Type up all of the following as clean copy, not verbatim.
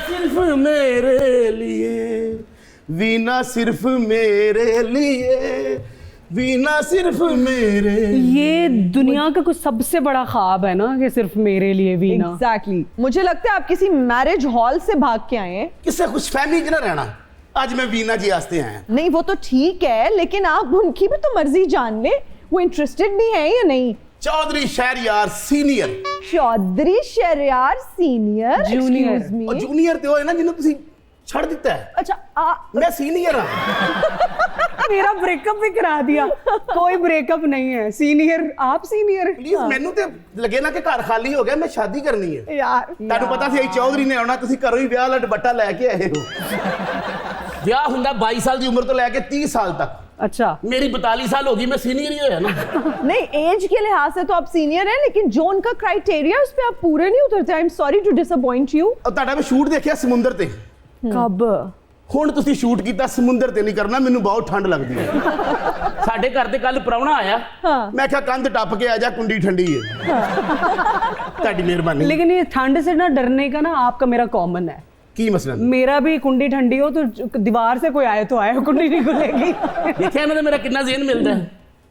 सिर्फ मेरे लिए, वीना सिर्फ मेरे लिए, वीना सिर्फ मेरे। ये दुनिया का कुछ सबसे बड़ा ख्वाब है ना कि सिर्फ मेरे लिए वीना। Exactly. मुझे लगता है आप किसी मैरिज हॉल से भाग के आए हैं। किससे खुश फहमी च ना रहना, आज मैं वीना जी आस्ते आया। नहीं वो तो ठीक है, लेकिन आप उनकी भी तो मर्जी जान ले, वो इंटरेस्टेड भी है या नहीं। Chaudhary Shahryar senior. Chaudhary Shahryar senior, junior. excuse me। और जूनियर ते होए ना जिन्होंने तुसी छड़ दिता है। अच्छा मैं सीनियर हां। मेरा ब्रेकअप भी करा दिया। कोई ब्रेकअप नहीं है, सीनियर आप सीनियर। प्लीज मैनू ते लगे ना कि घर खाली हो गया, मैं शादी करनी है यार। ਤੁਹਾਨੂੰ ਪਤਾ ਸੀ ਇਹ ਚੌਧਰੀ ਨੇ ਆਉਣਾ, ਤੁਸੀਂ ਘਰੋਂ ਹੀ ਵਿਆਹ ਵਾਲਾ ਦੁਪੱਟਾ ਲੈ ਕੇ ਆਏ ਹੋ। ਵਿਆਹ ਹੁੰਦਾ 22 ਸਾਲ ਦੀ ਉਮਰ ਤੋਂ ਲੈ ਕੇ 30 ਸਾਲ तक। अच्छा मेरी 42 साल होगी, मैं सीनियर ही होया ना। नहीं एज के लिहाज से तो आप सीनियर हैं, लेकिन जो उनका क्राइटेरिया उस पे आप पूरे नहीं उतरते। I am sorry to disappoint you. और ਤੁਹਾਡਾ ਮੈਂ ਸ਼ੂਟ ਦੇਖਿਆ ਸਮੁੰਦਰ ਤੇ। कब? ਹੁਣ ਤੁਸੀਂ ਸ਼ੂਟ ਕੀਤਾ ਸਮੁੰਦਰ ਤੇ ਨਹੀਂ ਕਰਨਾ, ਮੈਨੂੰ ਬਹੁਤ ਠੰਡ ਲੱਗਦੀ ਹੈ। ਸਾਡੇ ਘਰ ਤੇ ਕੱਲ ਪ੍ਰਾਹੁਣਾ ਆਇਆ, ਮੈਂ ਕਿਹਾ ਕੰਧ ਟੱਪ ਕੇ ਆ ਜਾ, ਕੁੰਡੀ ਠੰਡੀ ਹੈ। ਤੁਹਾਡੀ ਮਿਹਰਬਾਨੀ। लेकिन ये ठंड से ना डरने का ना आपका मेरा कॉमन है। ਕੀ ਮਸਲਾ? मेरा भी कुंडी ठंडी हो तो दीवार से कोई आए तो आए, कुंडी नहीं खुलेगी। ਦੇਖਿਆ ਇਹਨਾਂ ਦਾ ਮੇਰਾ ਕਿੰਨਾ ਜ਼ੇਨ ਮਿਲਦਾ ਹੈ।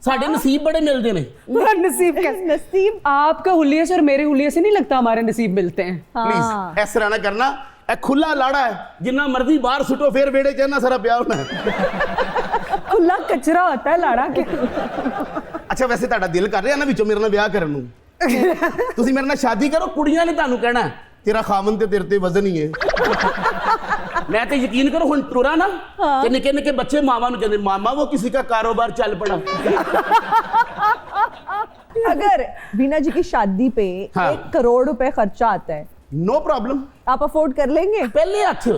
ਸਾਡੇ नसीब बड़े मिलते हैं। मेरा नसीब कैसे? नसीब आपका हुलिये से और मेरे हुलिये से नहीं लगता हमारे नसीब मिलते हैं। प्लीज इस तरह ना करना, ਇਹ ਖੁੱਲਾ ਲਾੜਾ ਹੈ, ਜਿੰਨਾ ਮਰਜ਼ੀ ਬਾਹਰ ਸੁੱਟੋ ਫੇਰ ਵੇੜੇ ਚ ਇੰਨਾ ਸਾਰਾ ਪਿਆ ਹੋਣਾ ਹੈ। खुला कचरा होता है लाड़ा के। ਅੱਛਾ ਵੈਸੇ ਤੁਹਾਡਾ ਦਿਲ ਕਰ ਰਿਹਾ ਨਾ ਵਿੱਚੋਂ ਮੇਰੇ ਨਾਲ ਵਿਆਹ ਕਰਨ ਨੂੰ? ਤੁਸੀਂ ਮੇਰੇ ਨਾਲ ਸ਼ਾਦੀ ਕਰੋ, ਕੁੜੀਆਂ ਨੇ ਤੁਹਾਨੂੰ ਕਹਿਣਾ ਤੇਰਾ ਖਾਮਨ ਤੇ ਤੇਰੇ ਤੇ ਵਜ਼ਨ ਹੀ ਹੈ। ਮੈਂ ਤੇ ਯਕੀਨ ਕਰੋ ਹੁਣ ਟੁਰਾ ਨਾ ਤੇ ਨਿੱਕੇ ਨਿੱਕੇ ਬੱਚੇ ਮਾਵਾਂ ਨੂੰ ਕਹਿੰਦੇ ਮਾਮਾ वो किसी का कारोबार चल पड़ा। अगर वीना जी की शादी पे 1 करोड़ रुपए खर्चा आता है, नो प्रॉब्लम, आप अफोर्ड कर लेंगे? पहले हथ।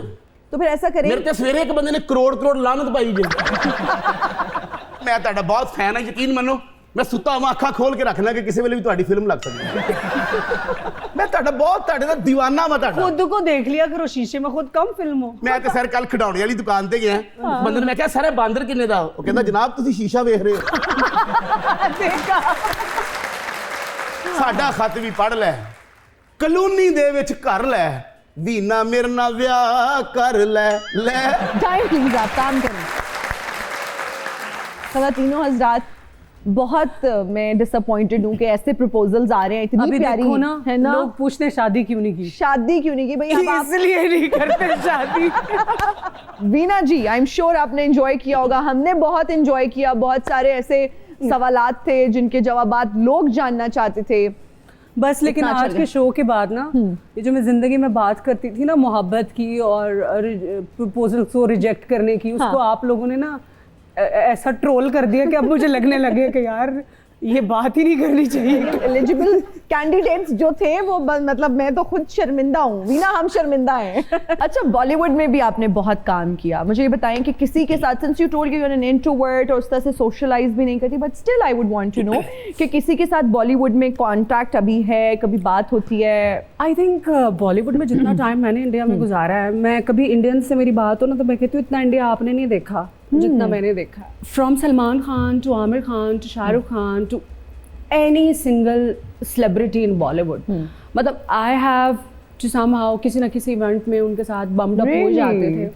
तो फिर ऐसा करें। मेरे ते सवेरे एक बंदे ने करोड़ लानत पाई जे। मैं ਤੁਹਾਡਾ बहुत फैन है, यकीन मनो मैं सुता हुआ अखा खोल के रखना कि किसी वेले भी ਤੁਹਾਡੀ फिल्म लग सकती है। मैं ਤੁਹਾਡਾ बहुत ਤੁਹਾਡੇ ਦਾ दीवाना वा ਤੁਹਾਡਾ। खुद को देख लिया करो शीशे में, खुद कम फिल्म हो। मैं ਤੇ ਸਰ ਕੱਲ ਖਿਡੌਣੇ ਵਾਲੀ ਦੁਕਾਨ ਤੇ ਗਿਆ, ਬੰਦੇ ਨੇ ਮੈਂ ਕਿਹਾ ਸਰ ਬਾਂਦਰ ਕਿੰਨੇ ਦਾ? ਉਹ ਕਹਿੰਦਾ ਜਨਾਬ ਤੁਸੀਂ ਸ਼ੀਸ਼ਾ ਵੇਖ ਰਹੇ ਹੋ। देखा। ਸਾਡਾ ਖਤ ਵੀ ਪੜ ਲੈ, ਕਲੋਨੀ ਦੇ ਵਿੱਚ ਘਰ ਲੈ, ਵੀਨਾ ਮੇਰੇ ਨਾਲ ਵਿਆਹ ਕਰ ਲੈ। टाइम प्लीज आप काम करें। खवातीनों हज़रात, बहुत मैं डिसअपॉइंटेड हूँ कि ऐसे प्रपोजल्स आ रहे हैं, इतनी अभी प्यारी देखो ना, है ना। लोग पूछते हैं शादी क्यों नहीं की। शादी क्यों नहीं की भाई? अब आप इसलिए नहीं करते शादी। वीना जी आई एम श्योर आपने एंजॉय किया होगा, हमने बहुत एंजॉय किया। बहुत सारे ऐसे सवालात थे जिनके जवाबात लोग जानना चाहते थे। बस लेकिन इतना अच्छा आज के शो के बाद ना ये जो मैं जिंदगी में बात करती थी ना मोहब्बत की और प्रपोजल को रिजेक्ट करने की, उसको आप लोगों ने ना ऐसा ट्रोल कर दिया कि अब मुझे लगने लगे कि यार ये बात ही नहीं करनी चाहिए। एलिजिबल कैंडिडेट्स जो थे वो मतलब मैं तो खुद शर्मिंदा हूँ। वीना हम शर्मिंदा हैं। अच्छा बॉलीवुड में भी आपने बहुत काम किया, मुझे ये बताएं कि किसी के साथ, since you told you are an introvert और उस तरह से सोशलाइज भी नहीं करती, but still I would want to know कि किसी के साथ बॉलीवुड में कांटेक्ट अभी है, कभी बात होती है? आई थिंक बॉलीवुड में जितना टाइम मैंने इंडिया में गुजारा है, मैं कभी इंडियन से मेरी बात हो ना तो मैं कहती हूँ इतना इंडिया आपने नहीं देखा जितना मैंने देखा। From Salman Khan to Aamir Khan to Shahrukh Khan to any single celebrity in Bollywood, मतलब आई हैव टू समहाउ किसी ना किसी इवेंट में उनके साथ बम्ड अप हो जाते थे।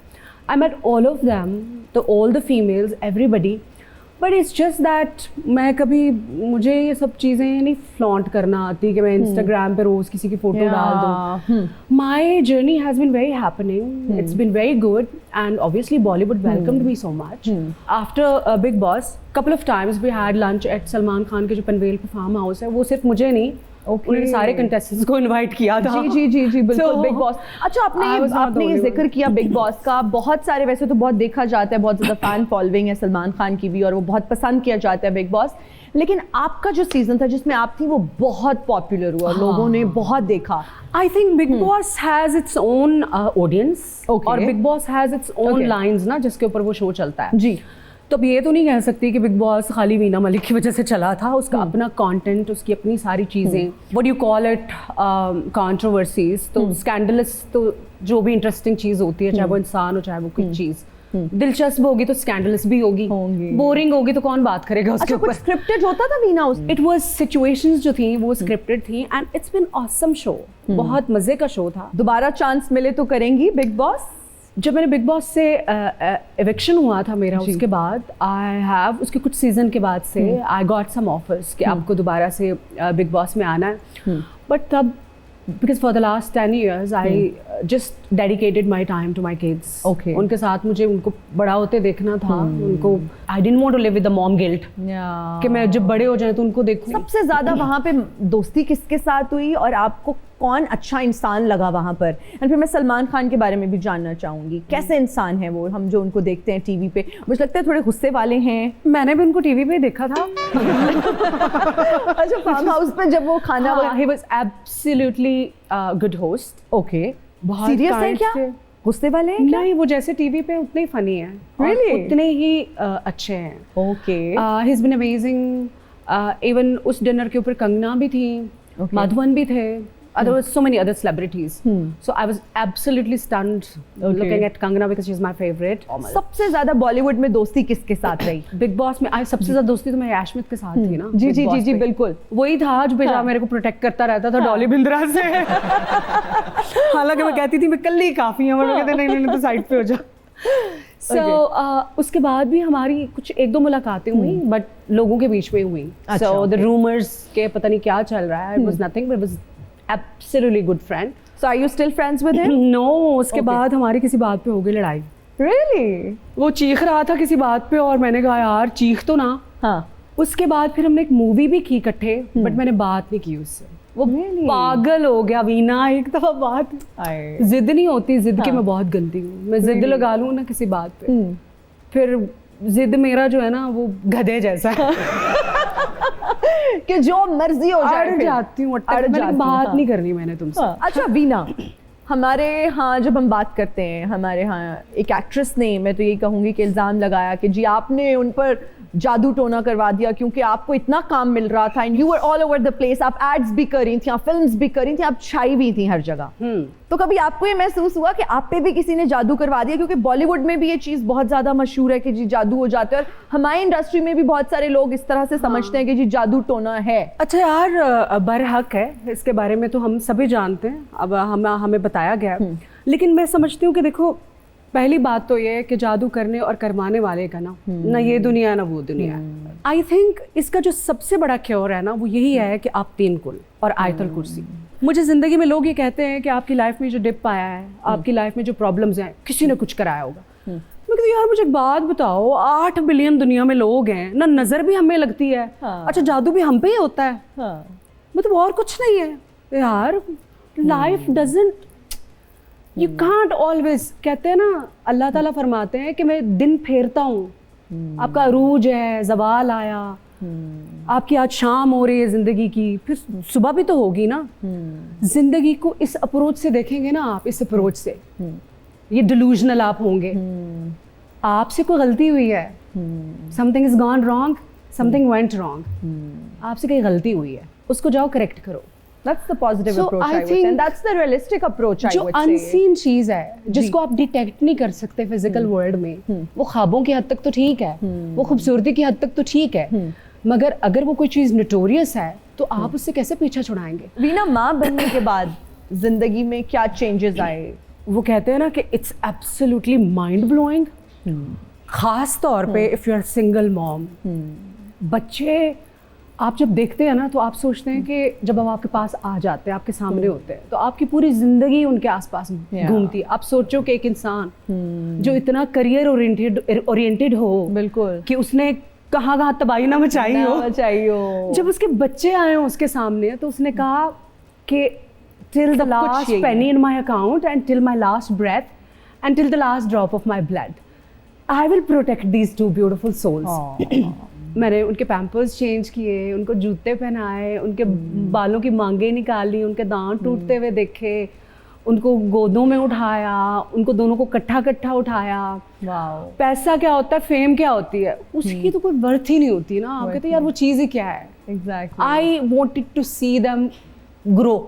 I met all of them, तो all the females, everybody, but it's just that मैं कभी, मुझे ये सब चीज़ें नहीं फ्लॉन्ट करना आती कि मैं इंस्टाग्राम पे रोज़ किसी की फ़ोटो डाल दूँ। My journey has been very happening, it's been very good, and obviously Bollywood welcomed me so much. After big boss couple of times we had lunch at Salman Khan के जो पनवेल पे फार्म हाउस है, वो सिर्फ मुझे नहीं उन्होंने सारे कंटेस्टेंट्स को इनवाइट किया था। जी बिल्कुल। बिग बॉस, अच्छा आपने ये जिक्र किया बिग बॉस का, बहुत सारे, वैसे तो बहुत देखा जाता है, बहुत ज़्यादा फैन फॉलोइंग है सलमान खान की भी और वो बहुत पसंद किया जाता है बिग बॉस, लेकिन आपका जो सीजन था जिसमें आप थी वो बहुत पॉपुलर हुआ, लोगों ने बहुत देखा। I think Bigg Boss has its own audience और Bigg Boss has its own lines ना जिसके ऊपर वो शो चलता है जी। तो अब ये तो नहीं कह सकती कि बिग बॉस खाली वीना मलिक की वजह से चला था, उसका अपना कंटेंट, उसकी अपनी सारी चीज़ें, what you call it, controversies, तो स्कैंडलस, तो जो भी इंटरेस्टिंग चीज़ होती है, चाहे वो इंसान हो चाहे वो कोई चीज़, दिलचस्प होगी तो स्कैंडलस भी होगी, बोरिंग होगी तो कौन बात करेगा उसके अच्छा ऊपर। कुछ स्क्रिप्टेड होता था वीना उस इट वाज सिचुएशंस जो थी वो स्क्रिप्टेड थी and it's been awesome show, बहुत मजे का शो था। दोबारा चांस मिले तो करेंगी बिग बॉस? जब मैंने बिग बॉस से एविक्शन हुआ था मेरा, उसके बाद आई हैव उसके कुछ सीजन के बाद से आई गॉट सम ऑफर्स कि आपको दोबारा से बिग बॉस में आना है, बट तब because for the last 10 years I just dedicated my time to my kids. Okay. उनके साथ मुझे उनको बड़ा होते देखना था, उनको I didn't want to live with the mom guilt कि मैं जब बड़े हो जाए तो उनको देखूं। सबसे ज्यादा वहां पे दोस्ती किसके साथ हुई और आपको कौन अच्छा इंसान लगा वहां पर? एंड फिर मैं सलमान खान के बारे में भी जानना चाहूंगी, कैसे इंसान है वो, हम जो उनको देखते हैं टीवी पे, मुझे लगता है थोड़े गुस्से वाले हैं। मैंने भी उनको टीवी पे देखा था। अच्छा फार्म हाउस पे जब वो खाना he was absolutely good host. Okay, बहुत सीरियस है kind क्या? थे। गुस्से वाले हैं क्या? नहीं, वो जैसे टीवी पे उतने ही फनी हैं, और Really? उतने ही अच्छे हैं। Okay, he is been amazing. Even उस डिनर के ऊपर कंगना भी थी, Okay. माधवन भी थे, there were so many other celebrities. So I was absolutely stunned looking at Kangana because she's my favorite. सबसे ज्यादा बॉलीवुड में दोस्ती किसके साथ रही? बिग बॉस में आई सबसे ज्यादा दोस्ती तो मेरी याशमित के साथ थी ना। जी Big जी Boss जी जी में। बिल्कुल। वही था जो बेचारा मेरे को प्रोटेक्ट करता रहता था डॉली बिंद्रा से। हालांकि मैं कहती थी मैं कल ही काफी हूँ, वो कहते नहीं तो साइड पे हो जा। उसके बाद भी हमारी कुछ एक दो मुलाकातें हुई, बट लोगों के बीच में हुई। अच्छा, सो द okay. रूमर्स के पता नहीं क्या चल रहा है, it was nothing but was absolutely good friend. So are you still friends with him? No, उसके Okay. बाद हमारी किसी बात पे हो गई लड़ाई। Really? वो चीख रहा था किसी बात पे और मैंने कहा यार चीख तो ना। हाँ। उसके बाद फिर हमने एक मूवी भी की इकट्ठे, बट मैंने बात नहीं की उससे। वो Really? पागल हो गया वीना, एक दफा बात जिद नहीं होती, जिद की मैं बहुत गंदी हूँ, मैं जिद लगा लूँ ना किसी बात पे, फिर जिद मेरा जो है ना वो गधे जैसा है। कि जो मर्जी हो जाए अड़ फिर। जाती हूँ, अड़ मैंने जाती बात हूँ, नहीं करनी मैंने तुमसे। हाँ। अच्छा वीना, हमारे यहाँ जब हम बात करते हैं, हमारे यहाँ एक एक्ट्रेस ने, मैं तो यही कहूँगी कि इल्ज़ाम लगाया कि जी आपने उन पर जादू टोना करवा दिया क्योंकि आपको इतना काम मिल रहा था and you were all over the place, आप एड्स भी कर रही थी, आप फिल्म्स भी कर रही थी, आप छाई भी थी हर जगह। तो कभी आपको ये महसूस हुआ कि आप पे भी किसी ने जादू करवा दिया? क्योंकि बॉलीवुड में भी ये चीज़ बहुत ज़्यादा मशहूर है कि जी जादू हो जाता है, और हमारी इंडस्ट्री में भी बहुत सारे लोग इस तरह से समझते हैं कि जी जादू टोना है। अच्छा यार, बरहक है, इसके बारे में तो हम सभी जानते हैं, अब हमें बताया गया है। लेकिन मैं समझती हूँ कि देखो, पहली बात तो ये है कि जादू करने और करवाने वाले का ना ये दुनिया ना वो दुनिया है। आई थिंक इसका जो सबसे बड़ा क्योर है ना वो यही है कि आप 3 कुल और आयतल कुर्सी। मुझे जिंदगी में लोग ये कहते हैं कि आपकी लाइफ में जो डिप आया है, आपकी लाइफ में जो प्रॉब्लम्स हैं, किसी ने कुछ कराया होगा। मैं कहती यार मुझे एक बात बताओ, 8 बिलियन दुनिया में लोग हैं ना, नजर भी हमें लगती है, अच्छा जादू भी हम पे ही होता है, मतलब और कुछ नहीं है यार। Life doesn't, you can't always, कहते हैं ना, अल्लाह ताला फरमाते हैं कि मैं दिन फेरता हूँ, आपका अरूज है, जवाल आया, आपकी आज शाम हो रही है जिंदगी की, फिर सुबह भी तो होगी ना। जिंदगी को इस अप्रोच से देखेंगे ना आप, इस अप्रोच से, ये डिलूजनल आप होंगे। आपसे कोई गलती हुई है, something is gone wrong, something went wrong, आपसे कोई गलती हुई है, उसको जाओ करेक्ट करो। That's the positive So, approach I I would say, think and that's the realistic approach I जो would say. अनसीन चीज है जिसको आप डिटेक्ट नहीं कर सकते फिजिकल वर्ल्ड में, वो ख्वाबों की हद तक तो ठीक है, वो खूबसूरती की हद तक तो ठीक है, मगर अगर वो कोई चीज नोटोरियस है तो आप उससे कैसे पीछा छुड़ाएंगे? वीना, माँ बनने के बाद जिंदगी में क्या चेंजेस आए? वो कहते हैं ना कि इट्स एब्सोल्युटली माइंड ब्लोइंग, खास तौर पे if you are single mom. बच्चे आप जब देखते हैं ना तो आप सोचते हैं कि जब अब आपके पास आ जाते हैं, आपके सामने होते हैं, तो आपकी पूरी जिंदगी उनके आसपास घूमती है। आप सोचो कि एक इंसान जो इतना करियर ओरिएंटेड हो, बिल्कुल, कि उसने कहाँ कहाँ तबाही ना मचाई हो, जब उसके बच्चे आए हो उसके सामने, तो उसने कहा कि till the last penny in my account and till my last breath and till the last drop of my blood, I will protect these 2 beautiful souls. मैंने उनके पैम्पर्स चेंज किए, उनको जूते पहनाए, उनके बालों की मांगे निकाली, उनके दांत टूटते हुए देखे, उनको गोदों में उठाया, उनको दोनों को कट्ठा उठाया। पैसा क्या होता है, फेम क्या होती है, उसकी तो कोई वर्थ ही नहीं होती ना। आप कहते यार वो चीज़ ही क्या है। Exactly. I wanted to see them grow.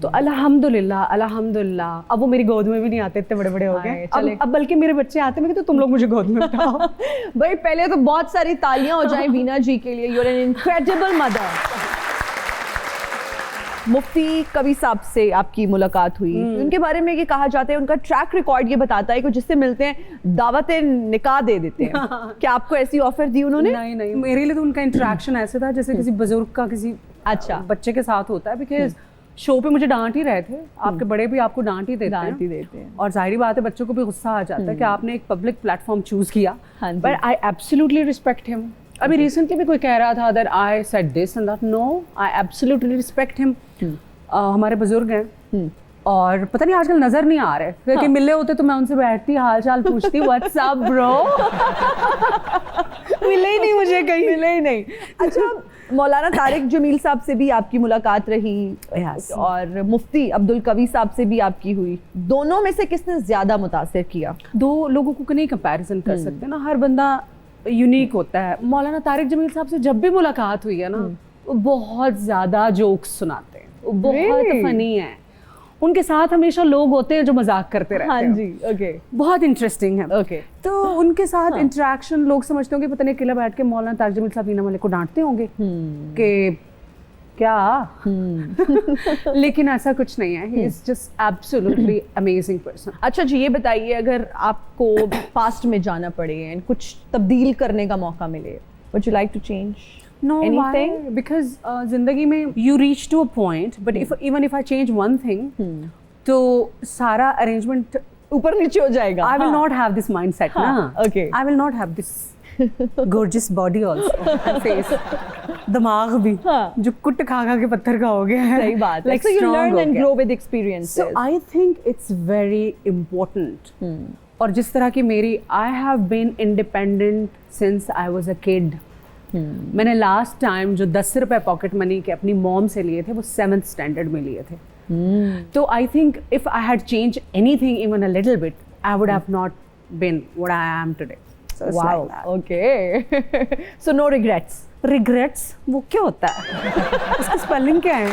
तो अल्हम्दुलिल्लाह अल्हम्दुलिल्लाह अब वो मेरी गोद में भी नहीं आते, इतने बड़े बड़े हो गए। अब बल्कि मेरे बच्चे आते, मैं कहती हूँ तुम लोग मुझे गोद में उठाओ। भाई पहले तो बहुत सारी तालियां हो जाएं वीना जी के लिए, you are an incredible mother. Mufti Kavi Sahab से आपकी मुलाकात हुई, उनके बारे में ये कहा जाता है उनका ट्रैक रिकॉर्ड ये बताता है कि जिससे मिलते हैं दावतें निकाह दे देते हैं। क्या आपको ऐसी ऑफर दी उन्होंने? नहीं नहीं, मेरे लिए तो उनका इंटरेक्शन ऐसे था जैसे किसी बुजुर्ग का किसी अच्छा बच्चे के साथ होता है। बिकॉज शो पे मुझे डांट ही रहे थे, आपके बड़े भी आपको डांट ही देते हैं और जाहिर बात है बच्चों को भी गुस्सा आ जाता है कि आपने एक पब्लिक प्लेटफॉर्म चूज किया। But I absolutely respect him. अभी रिसेंटली भी कोई कह रहा था that I said this and that, no I absolutely respect him. हमारे बुजुर्ग हैं और पता नहीं आजकल नजर नहीं आ रहे, क्योंकि मिले होते तो मैं उनसे बैठती, हाल चाल पूछती, व्हाट्स अप ब्रो। मिले ही नहीं, मुझे कहीं मिले ही नहीं। अच्छा, मौलाना तारिक जमील साहब से भी आपकी मुलाकात रही और मुफ्ती अब्दुल कवी साहब से भी आपकी हुई। दोनों में से किसने ज्यादा मुतासिर किया? दो लोगों को नहीं कंपैरिजन कर सकते ना, हर बंदा यूनिक होता है। मौलाना तारिक जमील साहब से जब भी मुलाकात हुई है ना, वो बहुत ज्यादा जोक्स सुनाते हैं, वो बहुत फनी है। उनके साथ हमेशा लोग होते हैं जो मजाक करते रहते हैं। हाँ जी, ओके, बहुत इंटरेस्टिंग है। ओके, तो उनके साथ इंटरेक्शन लोग समझते होंगे पता नहीं अकेला बैठ के मौलाना तारिक जमील साहब वीना मलिक को डांटते होंगे कि क्या। लेकिन ऐसा कुछ नहीं है, he is just absolutely amazing person. अच्छा जी, ये बताइए अगर आपको पास्ट में जाना पड़े एंड कुछ तब्दील करने का मौका मिले, would you like to change? No, Anything? why? Because जिंदगी में you reach to a point, but even if I change one thing, तो सारा arrangement ऊपर नीचे हो जाएगा। I will not have this mindset ना। Okay. I will not have this gorgeous body also and face, दिमाग भी जो कुट खा खा के पत्थर का हो गया है। सही बात है। Like So you strong learn हो and गया। grow with experiences. So I think it's very important. और जिस तरह की मेरी I have been independent since I was a kid. मैंने लास्ट टाइम जो 10 रुपए पॉकेट मनी के अपनी मॉम से लिए थे वो 7th स्टैंडर्ड में लिए थे। तो I think if I had change anything even a little bit, I would have not been what I am today. Wow, okay. So no regrets. Regrets वो क्या होता है? उसका स्पेलिंग क्या है?